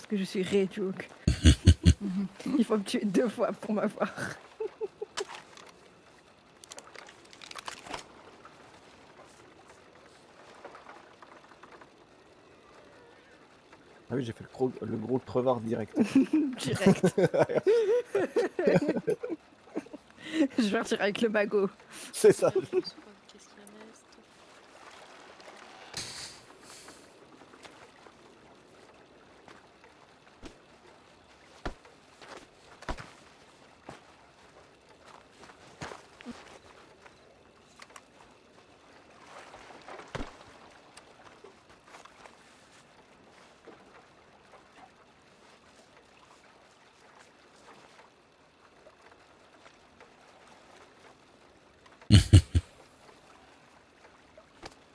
que je suis Ré-Joke. Il faut me tuer 2 fois pour m'avoir. Ah oui, j'ai fait le gros crevard direct. Direct. Je vais partir avec le magot. C'est ça. Qu'est-ce qu'il reste?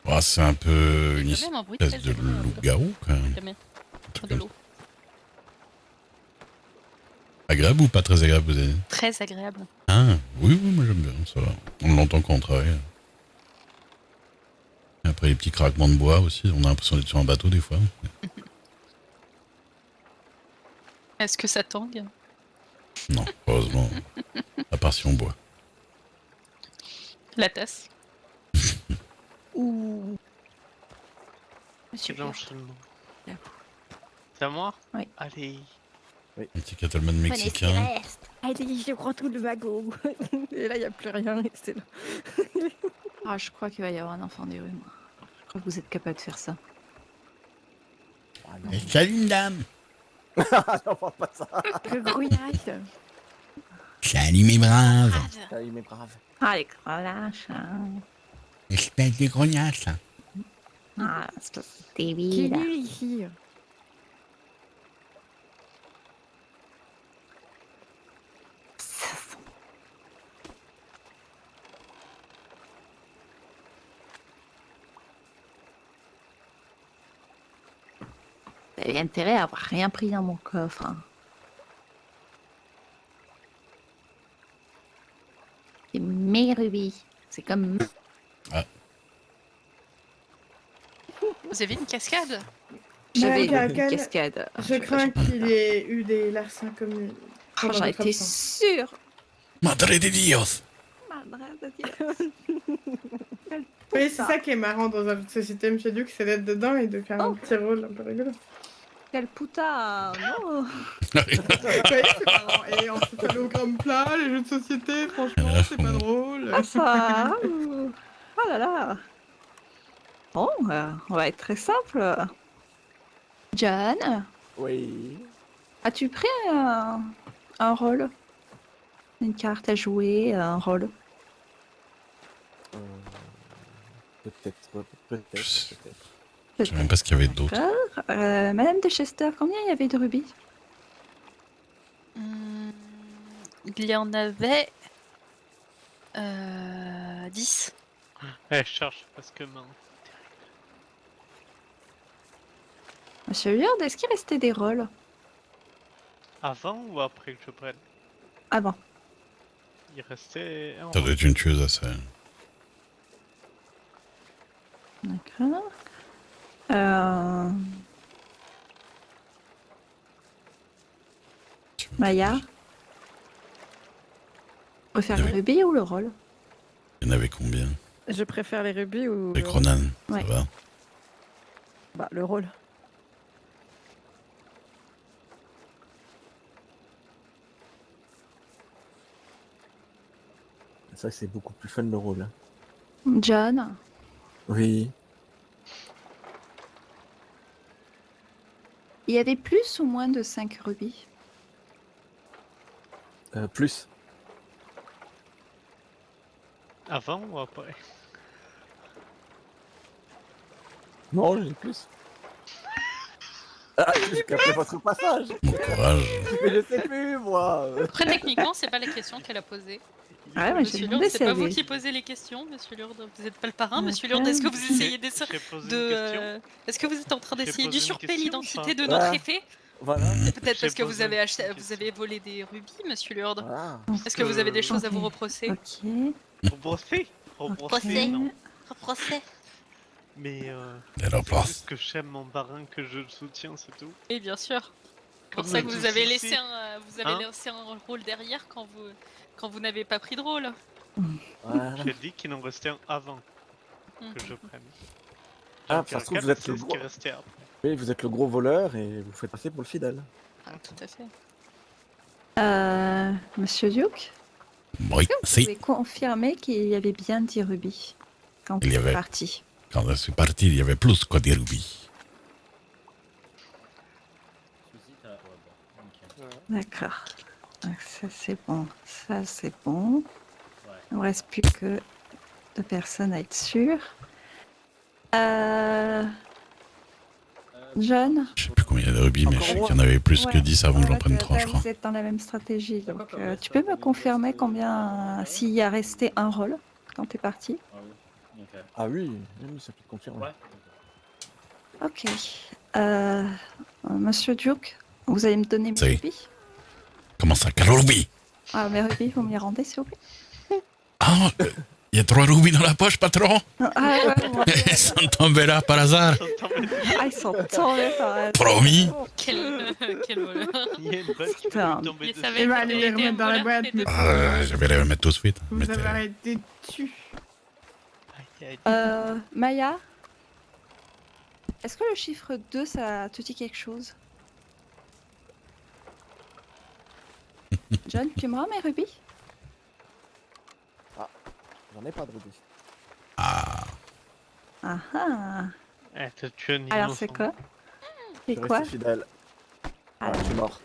Oh, c'est un peu une Quand même un bruit très espèce de agréable. loup-garou, quand même. Jamais. Un truc De comme l'eau. ça. Agréable ou pas très agréable, vous avez dit? Très agréable. Ah, oui, oui, moi j'aime bien, ça va. On l'entend quand on travaille. Et après les petits craquements de bois aussi, on a l'impression d'être sur un bateau des fois. Est-ce que ça tangue? Non, heureusement. À part si on boit. La tasse. Ouh. Quel enchaînement. J'avoue. C'est à moi? Oui. Allez. Un petit catalman mexicain. Allez, je prends tout le magot. Et là, il n'y a plus rien. Et c'est là. Ah, je crois qu'il va y avoir un enfant des rues, moi. Je crois que vous êtes capable de faire ça. Ah, non. Salut une dame. Ah, non, parle pas de ça. Le grouillage. Salut mes braves. Ah, il est brave. Ah, les cravaches, hein. Espèce de grognasse. Ah, c'est Qui est débile. nul ici. Vous avez intérêt à avoir rien pris dans mon coffre. Hein. C'est mes rubis. C'est comme... Vous avez une cascade? J'avais Mais à une quel- cascade. Je crains qu'il y ait eu des larcins comme lui. Oh, j'en étais sûre. Madre de Dios. Oui, c'est ça qui est marrant dans un jeu de société, M. Duke, c'est d'être dedans et de faire un Oh. petit rôle un peu rigolo. Quel putain, non. Oui, c'est marrant. Et ensuite, hologramme plat, les jeux de société, franchement, c'est pas drôle. Ah ça. Oh là là. Bon, on va être très simple. John, Oui. as-tu pris un rôle? Une carte à jouer, un rôle? Peut-être, peut-être. Je sais même pas ce qu'il y avait d'autre. D'accord. Madame de Chester, combien il y avait de rubis? Il y en avait 10. Eh, je cherche parce que main. Monsieur Lurde, est-ce qu'il restait des rôles Avant ou après que je prenne? avant? Il restait un. Ça doit être une tueuse à ça. D'accord. Maya, préfère le Oui. rubis ou le rôle? Il y en avait combien? Je préfère les rubis ou... Les Cronan, Ouais. ça va. Bah, le rôle. Ça, c'est beaucoup plus fun le rôle. Hein. John, Oui. il y avait plus ou moins de 5 rubis? Plus. Avant ou après? Non, j'ai plus. Ah, jusqu'après votre passage. Bon courage. Mais je sais plus, moi. Après, techniquement, c'est pas la question qu'elle a posée. Ah ouais, moi j'ai Monsieur demandé Lourdes, si c'est il y pas vous avait... qui posez les questions, Monsieur Lourdes. Vous n'êtes pas le parrain, D'accord. Monsieur Lourdes. Est-ce que vous essayez J'ai posé de... une question. Est-ce que vous êtes en train J'ai d'essayer posé une d'usurper question, l'identité enfin. de notre Ah. effet? Voilà. Peut-être J'ai parce que vous posé avez une acheté, vous question. avez volé des rubis, Monsieur Lourdes. Voilà. Est-ce que vous avez des choses à vous Ok. reprocher? Ok. Rebrosser? Rebrosser, Procès. non. Procès. Mais Et alors, c'est place. juste que j'aime mon parrain, que je le soutiens, c'est tout. Et bien sûr. pour ça que vous avez Souci. laissé un rôle derrière quand vous n'avez pas pris de rôle. Voilà. J'ai dit qu'il en restait un avant Mhm. que je prenne. Ah, Donc, ça se trouve, regarde, vous êtes c'est le ce gros. qui restait après. Oui, vous êtes le gros voleur et vous faites passer pour le fidèle. Ah, tout à fait. Monsieur Duke, Oui, vous si. pouvez confirmer qu'il y avait bien 10 rubis quand Il y vous êtes avait. parti. Quand je suis parti, il y avait plus que des rubis. D'accord. Donc ça c'est bon. Ça c'est bon. Il ne reste plus que 2 personnes à être sûres. John, Je sais plus combien il y a de rubis, mais je sais Encore qu'il y en avait plus que Ouais. 10 avant que j'en Ouais, prenne que 3, je là, crois. vous êtes dans la même stratégie. Donc, tu peux me confirmer combien, s'il y a resté un rôle quand tu es parti? Ah oui, oui, ça peut confirmer. Ok. Monsieur Duke, vous allez me donner mes Ça y est. rubis? Comment ça, 4 rubis? Ah, mes rubis, vous me les rendez, s'il vous plaît? Ah, il y a 3 rubis dans la poche, patron? Ah, ouais, moi, Ils sont tombés là par hasard. ah, ils sont tombés par hasard. Promis. Quel voleur. Il y a une balle qui Putain. peut tomber Il dessus. savait Eh ben, que allez les t'étais un remettre dans la voleur, boîte, t'étais- mais Je vais les remettre tout de suite. vous Mettez- avez été dessus. Aïe, aïe. Maya, est-ce que le chiffre 2, ça te dit quelque chose? John, tu me rends mes rubis? J'en ai pas de rubis. Ah, Ah ah. Eh, t'as tué un Alors innocent. c'est quoi? C'est Je quoi? reste fidèle. Ah, Alors, je suis mort.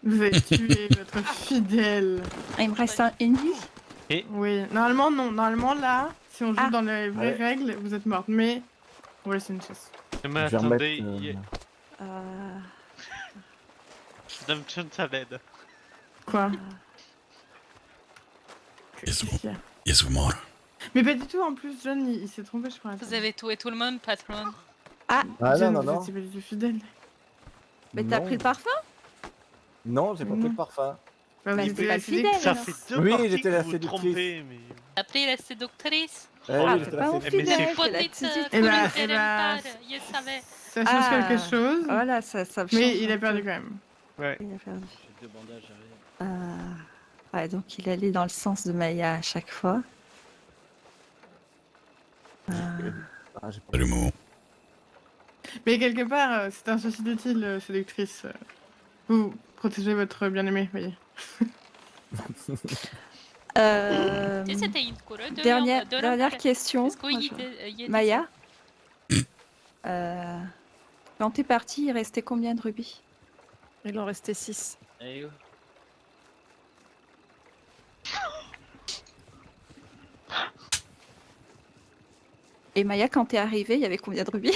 Vous avez tué votre fidèle. il me reste une vie? Oui, normalement non. Normalement là, si on joue Ah. dans les vraies Ouais. règles, vous êtes morte. Mais on va laisser une chasse. Mais Je vais attendez, remettre. Madame John, ça l'aide. Quoi? Yes, Qu'est-ce qu'il y a yes, mort. Mais pas du tout. En plus, John, il s'est trompé, je crois. Vous avez tué tout le monde, patron. Ah John, non, non, vous non. étiez pas du tout fidèle. Mais t'as Non. pris le parfum? Non, j'ai pas pris Non. le parfum. Bah, Bah, vous c'était étiez pas la fidèle. séductrice. Ça alors. fait deux Oui, parties j'étais la que vous séductrice. trompez, mais... Appelez la séductrice. Eh Ah, oui, c'est j'étais pas la un séductrice. Mais fidèle, c'est c'est la Petite petite. Eh ben, colère, je savais. Ça change Ah. quelque chose. Voilà, ça change Mais il un a perdu peu. quand même. Ouais. Il a perdu. Ouais, donc il allait dans le sens de Maya à chaque fois. Ah, j'ai pas... Salut, Momo. Mais quelque part, c'est un suicide utile, séductrice. Vous protégez votre bien-aimé, voyez. Et c'était une couleur de Dernière, de dernière question. Est-ce qu'il y était- Maya, quand t'es parti, il restait combien de rubis? Il en restait 6. Et Maya, quand t'es arrivé, il y avait combien de rubis?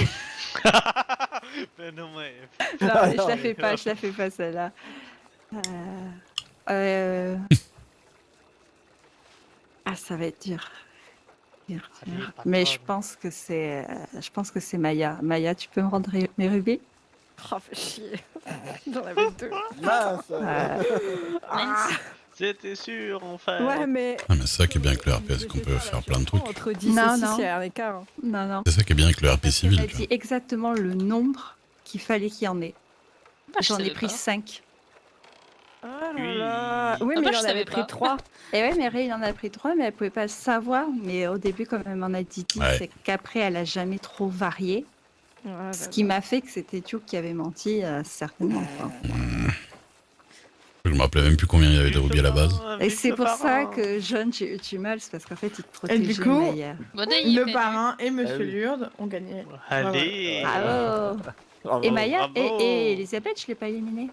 Ben non, mais... Non, Ah, je non, la mais fais pas, je la fais pas celle-là. Ah, ça va être dur. Dur, Allez, dur. patronne. Mais je pense que c'est Maya. Maya, tu peux me rendre mes rubis? Oh, fais chier. J'en avais 2. Mince Ah. J'étais sûr, enfin. Ouais, mais. Ah, mais c'est ça qui est bien avec le RP, c'est j'ai qu'on fait peut pas, faire là, plein de je comprends, trucs. Entre 10 Non, et 6, non. il y a un écart. Hein. Non, non. C'est ça qui est bien avec le RP Elle civil. m'a tu vois. dit exactement le nombre qu'il fallait qu'il y en ait. Bah, je J'en ai savais pris pas. 5. Oh là Oui. là. Oui, Ah mais bah, il je en savais avait pas. pris 3. Et ouais, mais Ray, il en a pris 3, mais elle pouvait pas le savoir. Mais au début, comme elle m'en a dit 10, Ouais. c'est qu'après, elle a jamais trop varié. Ouais, Ce bah, qui m'a fait que c'était Duke qui avait menti, certainement. Enfin. Je me rappelais même plus combien il y avait de rubis à la base. Et c'est pour ça que John, j'ai eu du mal, c'est parce qu'en fait, il te Et du protégeait coup, Maya. Bon, d'ailleurs, il Le fait- parrain et Monsieur Ah oui. Lourdes ont gagné. Allez. Bravo. Bravo. Et Maya bravo. et Elisabeth, je l'ai pas éliminée.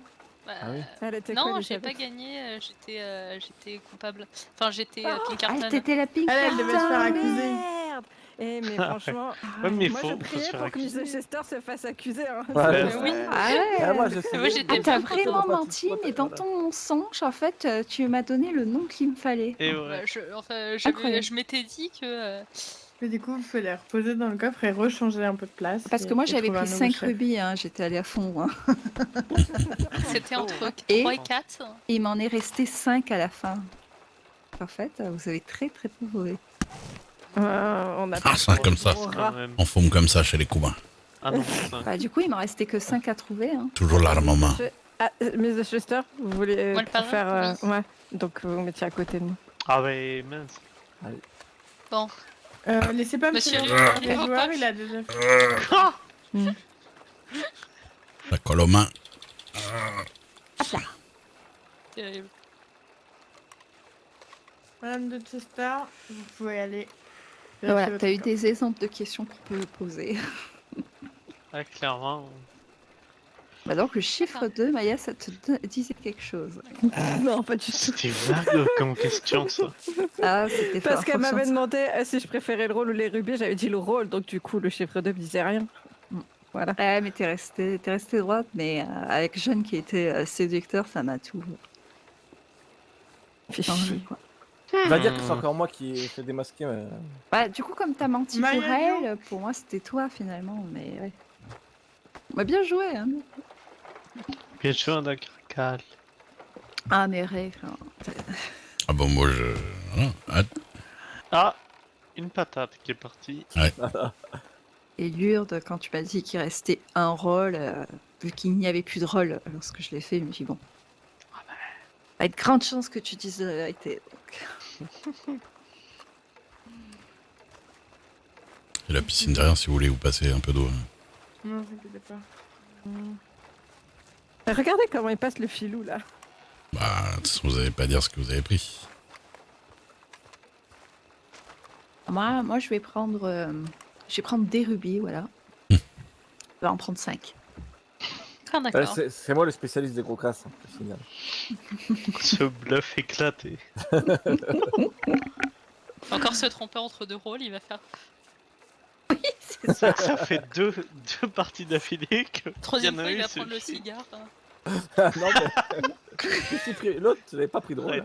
Bah, Ah oui. Elle était quoi, non, j'ai Elisabeth pas gagné, j'étais coupable. Enfin, j'étais Ah, Pinkerton. t'étais la pink. Elle devait se faire Ah, accuser. Merde. Eh, mais franchement, Ouais, mais moi faut, je faut priais se faire pour que accuser. Mrs. Chester se fasse accuser. Hein. Ouais, Mais oui. Ah ouais. Ah, moi, je Moi, savais. j'étais Ah, t'as bien vraiment contente. menti, mais dans ton mensonge, en fait, tu m'as donné le nom qu'il me fallait. Et Bah, ouais. Incroyable. je m'étais dit que Mais du coup, vous pouvez les reposer dans le coffre et rechanger un peu de place. Parce que et- moi, et j'avais trouver un pris nouveau 5 chef. rubis, hein, j'étais allée à fond. Hein. c'était entre Et- 3 et 4. Et il m'en est resté 5 à la fin. En fait, vous avez très très peu volé. On a Ah, ça, comme ça. Gros Quand rat. même. On fume comme ça chez les Cubains. Ah non, 5. Bah, du coup, il m'en restait que 5 à trouver. Hein. Toujours l'armement. Ah, Miss Chester, vous voulez Moi, le parrain, faire... oui. Ouais, donc vous mettiez à côté de moi. Ah ouais, mince. Bon, Laissez pas Monsieur Monsieur le- les joueurs, il a déjà fait. La colle aux mains. terrible. Madame de Chester, vous pouvez aller. Voilà, vérifier t'as eu votre des exemples de questions qu'on peut poser. Ah, clairement. Bah donc le chiffre 2, Maya, ça te disait quelque chose. Non, pas du tout. C'était vague comme question, ça. Ah, c'était Parce fort, qu'elle m'avait franchement. demandé si je préférais le rôle ou les rubis, j'avais dit le rôle, donc du coup le chiffre 2 me disait rien. Voilà. Ouais, mais t'es resté droite, mais avec Jeanne qui était séducteur, ça m'a tout changé, quoi. On va dire que c'est encore moi qui ai fait démasquer. Ouais, du coup, comme t'as menti Maya pour elle, pour moi, c'était toi, finalement, mais ouais. Bah, bien joué, hein. Bien sûr, d'accord. Ah, mais Ray, enfin, Ah bon, moi, je... Voilà. Ah, Ah, une patate qui est partie. et Lourdes, quand tu m'as dit qu'il restait un rôle, vu qu'il n'y avait plus de rôle lorsque je l'ai fait, je me suis dit, bon, il y a de grandes chances que tu dises la vérité. Donc. et la piscine derrière, si vous voulez vous passer un peu d'eau. Hein. Non, vous inquiétez pas. Regardez comment il passe le filou là. Bah, de toute façon, vous n'allez pas dire ce que vous avez pris. Moi, je vais prendre des rubis, voilà. Hmm. Je vais en prendre 5. Ah, d'accord. C'est moi le spécialiste des gros casses. Je signale. Ce bluff éclaté. Encore se tromper entre deux rôles, il va faire C'est ça. Ça fait deux parties d'affilée que. troisième y en a fois, il eu, va c'est prendre le fini. cigare. Hein. Ah, non, mais... L'autre, tu n'avais pas pris de rôle. Ouais.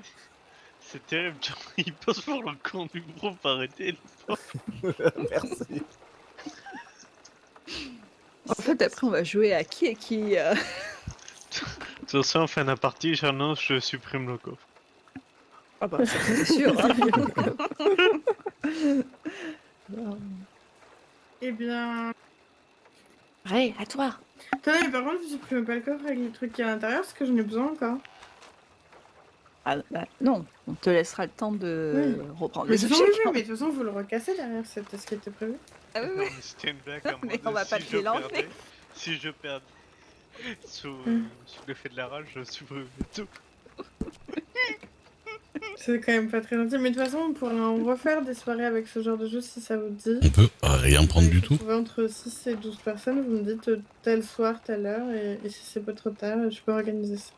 C'est terrible, genre, il passe pour le con du groupe, arrêtez. Merci. En fait, après, on va jouer à qui est qui. De toute façon, en fin de partie, j'annonce, je supprime le coffre. Ah bah, ça, c'est sûr. Hein. Eh bien. Ray, à toi. Attendez, mais par contre, vous supprimez pas le coffre avec les trucs qui est à l'intérieur parce que j'en ai besoin encore. Ah, bah, non, on te laissera le temps de reprendre Mais les de toute façon, objets. oui, mais de toute façon, vous le recassez derrière, c'était ce qui était prévu. Ah, oui, Non, oui. mais c'était une blague en Mais mode, on va pas si te je les lancer. perdais- Si je perds sous l'effet de la rage, je supprime tout. C'est quand même pas très gentil, mais de toute façon, on pourrait en refaire des soirées avec ce genre de jeu si ça vous dit. On peut rien prendre du tout. Vous trouvez entre 6 et 12 personnes, vous me dites tel soir, telle heure, et si c'est pas trop tard, je peux organiser ça.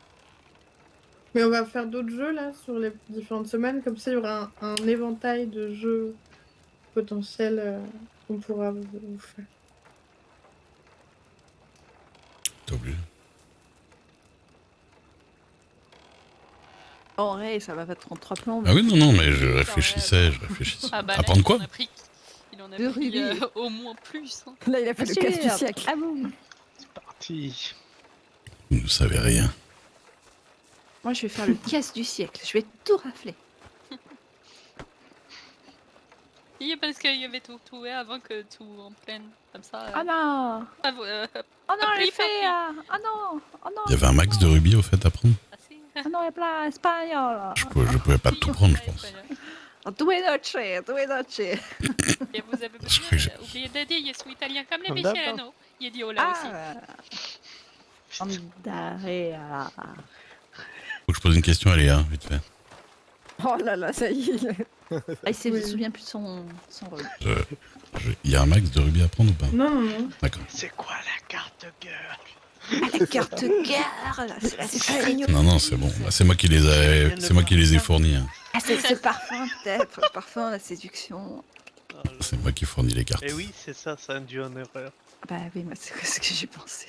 Mais on va faire d'autres jeux là sur les différentes semaines, comme ça il y aura un éventail de jeux potentiels qu'on pourra vous faire. T'as oublié. En Ray, ça va pas te prendre 3 plans. Ah oui, non, mais je réfléchissais. Ah bah là, Apprendre quoi? il en a De pris rubis. au moins plus. Hein. Là il a fait le casse du siècle. Ah bon. C'est parti. Vous ne savez rien. Moi, je vais faire le casse du siècle. Je vais tout rafler. Oui, parce qu'il y avait tout avant que tout en pleine. Comme ça. Ah non. Ah, Oh non, Appli, les filles. Ah non. Oh non. Il y avait un max de rubis au fait à prendre. assez. Ah non, il y a plein espagnol. Je pouvais pas tout prendre, je pense. Due noche, due noche. Et vous avez Je crois que j'ai- oublié de dire, je suis italien comme les Ah, d'accord. Michelano. Il dit oh là aussi. Ah. Andarea. Faut que je pose une question à Léa, vite fait. Oh là là, ça y est. Ah, il se Oui. souvient plus de son rôle. Il y a un max de rubis à prendre ou pas? Non, non, non. D'accord. C'est quoi la carte girl? Ah, la carte gare, là, c'est la seigneur. Non, c'est bon. Bah, c'est moi qui les ai fournis. Hein. Ah, c'est ce parfum, peut-être. Le parfum, la séduction. Oh là C'est moi qui fournis les cartes. Eh oui, c'est ça, ça induit en erreur. Bah oui, moi, c'est ce que j'ai pensé.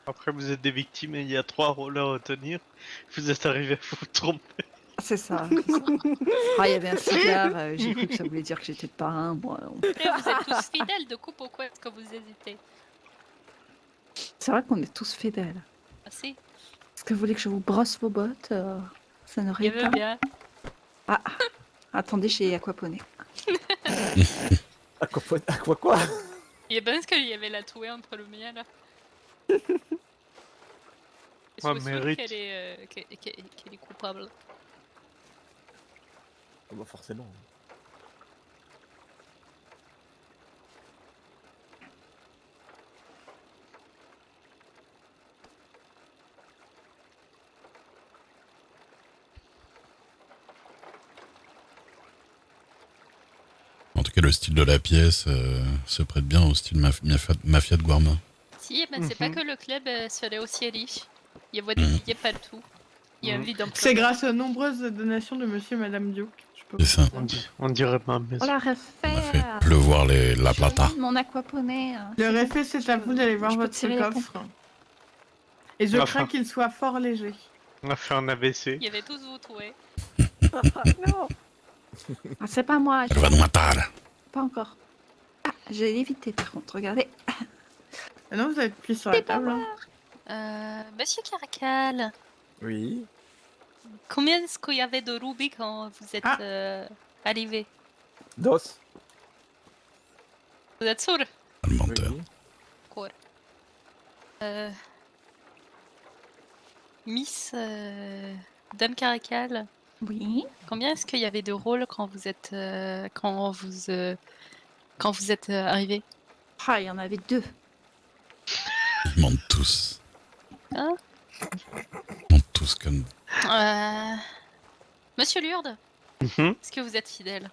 Après, vous êtes des victimes et il y a 3 rôles à retenir. Vous êtes arrivé à vous tromper. C'est ça. c'est ça. Ah, il y avait un cigare, j'ai cru que ça voulait dire que j'étais le parrain. Moi, Et vous êtes tous fidèles de coup, pourquoi est-ce que vous hésitez? c'est vrai qu'on est tous fidèles. Ah si, Est-ce que vous voulez que je vous brosse vos bottes ça il n'aurait veut pas. bien. Attendez chez Aquaponé. Quoi? Il est bien parce qu'il y avait la touée entre le mien là. Ouais, sois sûr mérite. qu'elle est, qu'elle est coupable. Ah bah forcément. En tout cas, le style de la pièce se prête bien au style mafia de Guarma. Si, ben, c'est pas Mhm. que le club serait aussi riche. Il y a des billets partout. Il y a un Mhm. vide d'emploi. C'est grâce aux nombreuses donations de monsieur et madame Duke. Je peux C'est ça. vous dire. On dirait ma maison. On l'a On a fait refait. pleuvoir la plata. Mon aquaponé. Le réfait, c'est à vous d'aller voir je peux votre tirer les coffre. Et je Enfin. crains qu'il soit fort léger. On a fait un AVC. Il y avait tous vous ouais. Non. Ah, c'est pas moi, Elle va nous matar. pas encore. Ah, j'ai évité par contre, regardez. Ah non, vous avez appuyé sur la C'est pas table. moi. Hein. Monsieur Caracal, Oui. combien est-ce qu'il y avait de rubis quand vous êtes arrivé? Dos. Vous êtes sûr? Le menteur. Oui. Quoi? Miss Dame Caracal, Oui. combien est-ce qu'il y avait de rôles quand vous êtes arrivé? Ah, il y en avait 2. Ils mentent tous. Hein? Ils mentent tous comme... Monsieur Lourdes, Mhm. est-ce que vous êtes fidèle?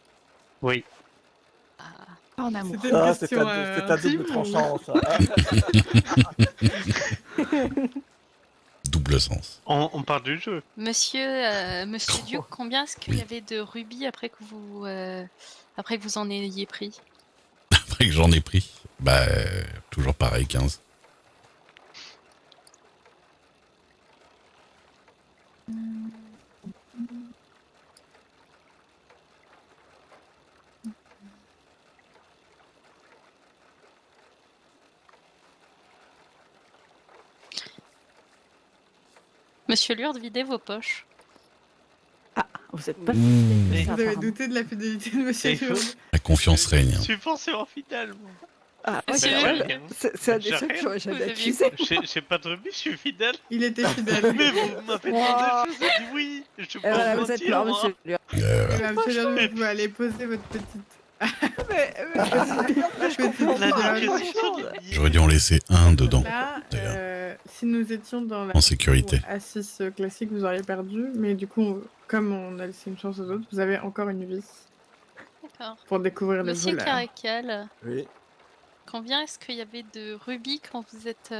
Oui. Pas en amour. C'était une Ah, c'est question ta double intime, tranchant, ça. double sens. On part du jeu. Monsieur Duke, combien est-ce qu'il y avait de rubis après que vous en ayez pris? Après que j'en ai pris, bah, toujours pareil, 15. Monsieur Lourdes, videz vos poches. Vous êtes pas Mmh. fidèle, Vous ça, avez apparemment. douté de la fidélité de monsieur Et il faut- Lourdes. La confiance règne. Je Hein. suis forcément fidèle, moi. Ah, Mais ouais, c'est quand vrai. même. C'est un des J'ai trucs que rien. j'aurais jamais Vous aviez accusé. J'ai pas de rubis, je suis fidèle. Il était fidèle. Mais vous m'avez demandé, je vous ai dit oui. Je suis Et pas voilà, mentir, vous êtes mort, moi. monsieur. Lure. Eh ben, monsieur Lourdes, vous pouvez aller poser votre petite. Je comprends La pas. question des billets. J'aurais dû en laisser un dedans, Là, d'ailleurs. si nous étions dans la en sécurité. A6 classique, vous auriez perdu. Mais du coup, comme on a laissé une chance aux autres, vous avez encore une vis D'accord. pour découvrir le Monsieur voleur. Caracal, Oui. combien est-ce qu'il y avait de rubis quand vous êtes...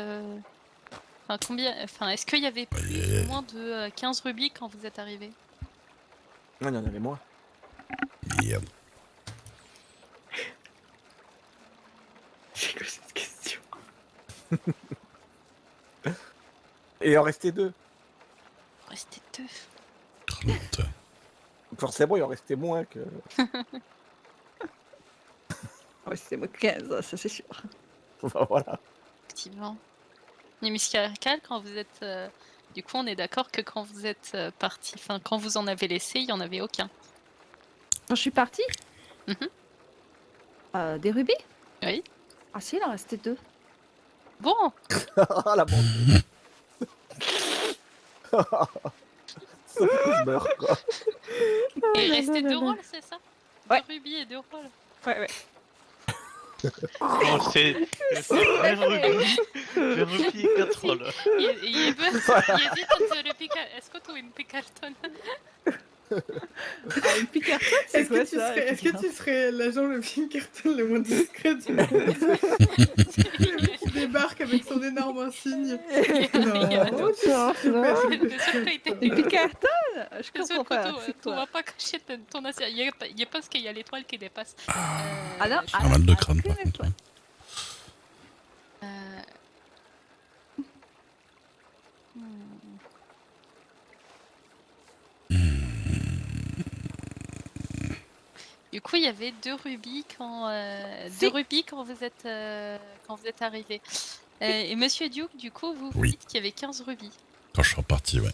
est-ce qu'il y avait plus ou moins de 15 rubis quand vous êtes arrivé? Non, il y en avait moins. Merde. C'est quoi cette question? Et il en restait 2. Restez deux. Oh, le menteur. Forcément, il en restait moins que. Ouais, c'est moi 15, ça c'est sûr. Enfin, voilà. Effectivement. Mais Monsieur Caracal, quand vous êtes... Du coup, on est d'accord que quand vous êtes parti... Enfin, quand vous en avez laissé, il n'y en avait aucun. Quand je suis partie Mhm. Des rubis? Oui. Ah si, il en restait 2. Bon, Ah, la bande. Ça fait que je meurs, quoi. et il là restait là 2 là. rôles, c'est ça? Ouais. 2 rubis et 2 rôles. Ouais, ouais. Oh, c'est un rubis. Le rubis et 4 rôles. Il hésite entre le pica... Est-ce que tu une picarton? Ah, une picarton, c'est Est-ce quoi que, tu ça serais, est-ce que tu serais l'agent le Pinkerton le moins discret du monde? Qui débarque avec son énorme insigne. Non, T'es sûr Pinkerton. Une picarton? Je T'es sûr comprends pas. que C'est tu vas quoi? pas cacher ton assiette. Il y a parce qu'il y a l'étoile qui dépasse. Ah non, Pas mal de crâne, par contre. Hein. Euh, Du coup, il y avait 2 rubis quand Si. 2 rubis quand vous êtes arrivé. Et Monsieur Duke, du coup, vous Oui. dites qu'il y avait 15 rubis. Quand je suis reparti, ouais.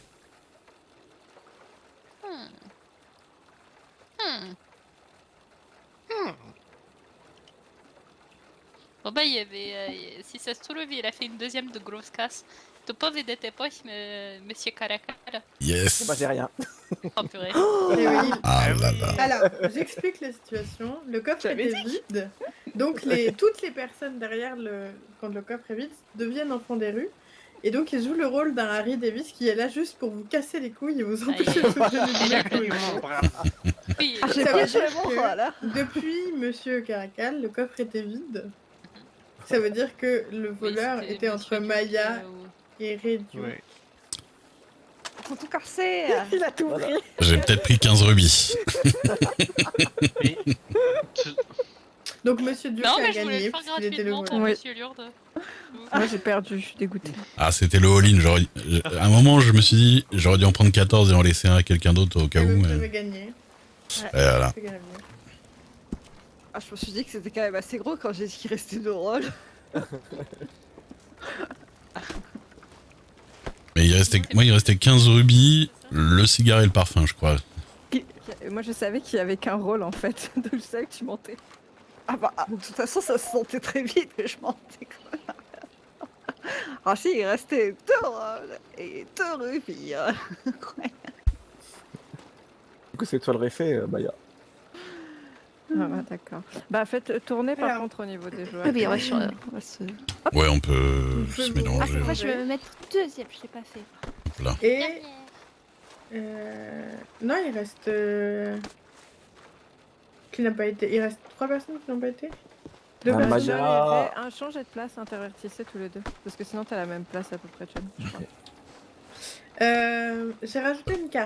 Bon bah il y avait, si ça se trouve, il a fait une deuxième de grosse casse. Du vedete poi, monsieur Caracal. Yes. Bah, j'ai rien. Oh purée. Eh oui. Ah là là. Alors, j'explique la situation. Le coffre J'avais était vide. Donc, toutes les personnes derrière quand le coffre est vide deviennent enfants des rues. Et donc, ils jouent le rôle d'un Harry Davis qui est là juste pour vous casser les couilles et vous empêcher de soulever le Oui, J'ai Ça pas veut dire vraiment, que- voilà. Depuis Monsieur Caracal, le coffre était vide. Ça veut dire que le voleur c'était était entre Monsieur Duc, Maya ou- et Redu. Ouais. Ils sont tout cassés. Il a tout pris. J'ai peut-être pris 15 rubis. Donc Monsieur Duc Non, a mais je voulais gagné le faire puisqu'il était le gratuitement pour voleur. Oui. Monsieur Lourde. Moi j'ai perdu, je suis dégoûtée. Ah, c'était le all-in. À un moment, je me suis dit, j'aurais dû en prendre 14 et en laisser un à quelqu'un d'autre au cas Et où. vous Mais... avez gagné. Et voilà. C'est gagné. Ah, je me suis dit que c'était quand même assez gros quand j'ai dit qu'il restait 2 rôles. Mais il restait 15 rubis, le cigare et le parfum, je crois. Moi je savais qu'il y avait qu'un rôle en fait, donc je savais que tu mentais. Ah bah, de toute façon, ça se sentait très vite que je mentais quand même. Ah si, il restait 2 rôles et 2 rubis. Ouais. Du coup, c'est toi le réfé, Maya. Ah, ouais, d'accord. Bah faites tourner par Alors. contre au niveau des joueurs. Ah oui, on va se... Ouais, on peut Vous se pouvez mélanger. vous- hein. moi, je vais me mettre deuxième, je l'ai pas fait. Hop là. Et non, il reste qui n'a pas été. Il reste 3 personnes qui n'ont pas été. 2 Ah, personnes. Maya. John et Ray, changez de place, intervertissez tous les deux. Parce que sinon t'as la même place à peu près, John. Je crois. J'ai rajouté une carte.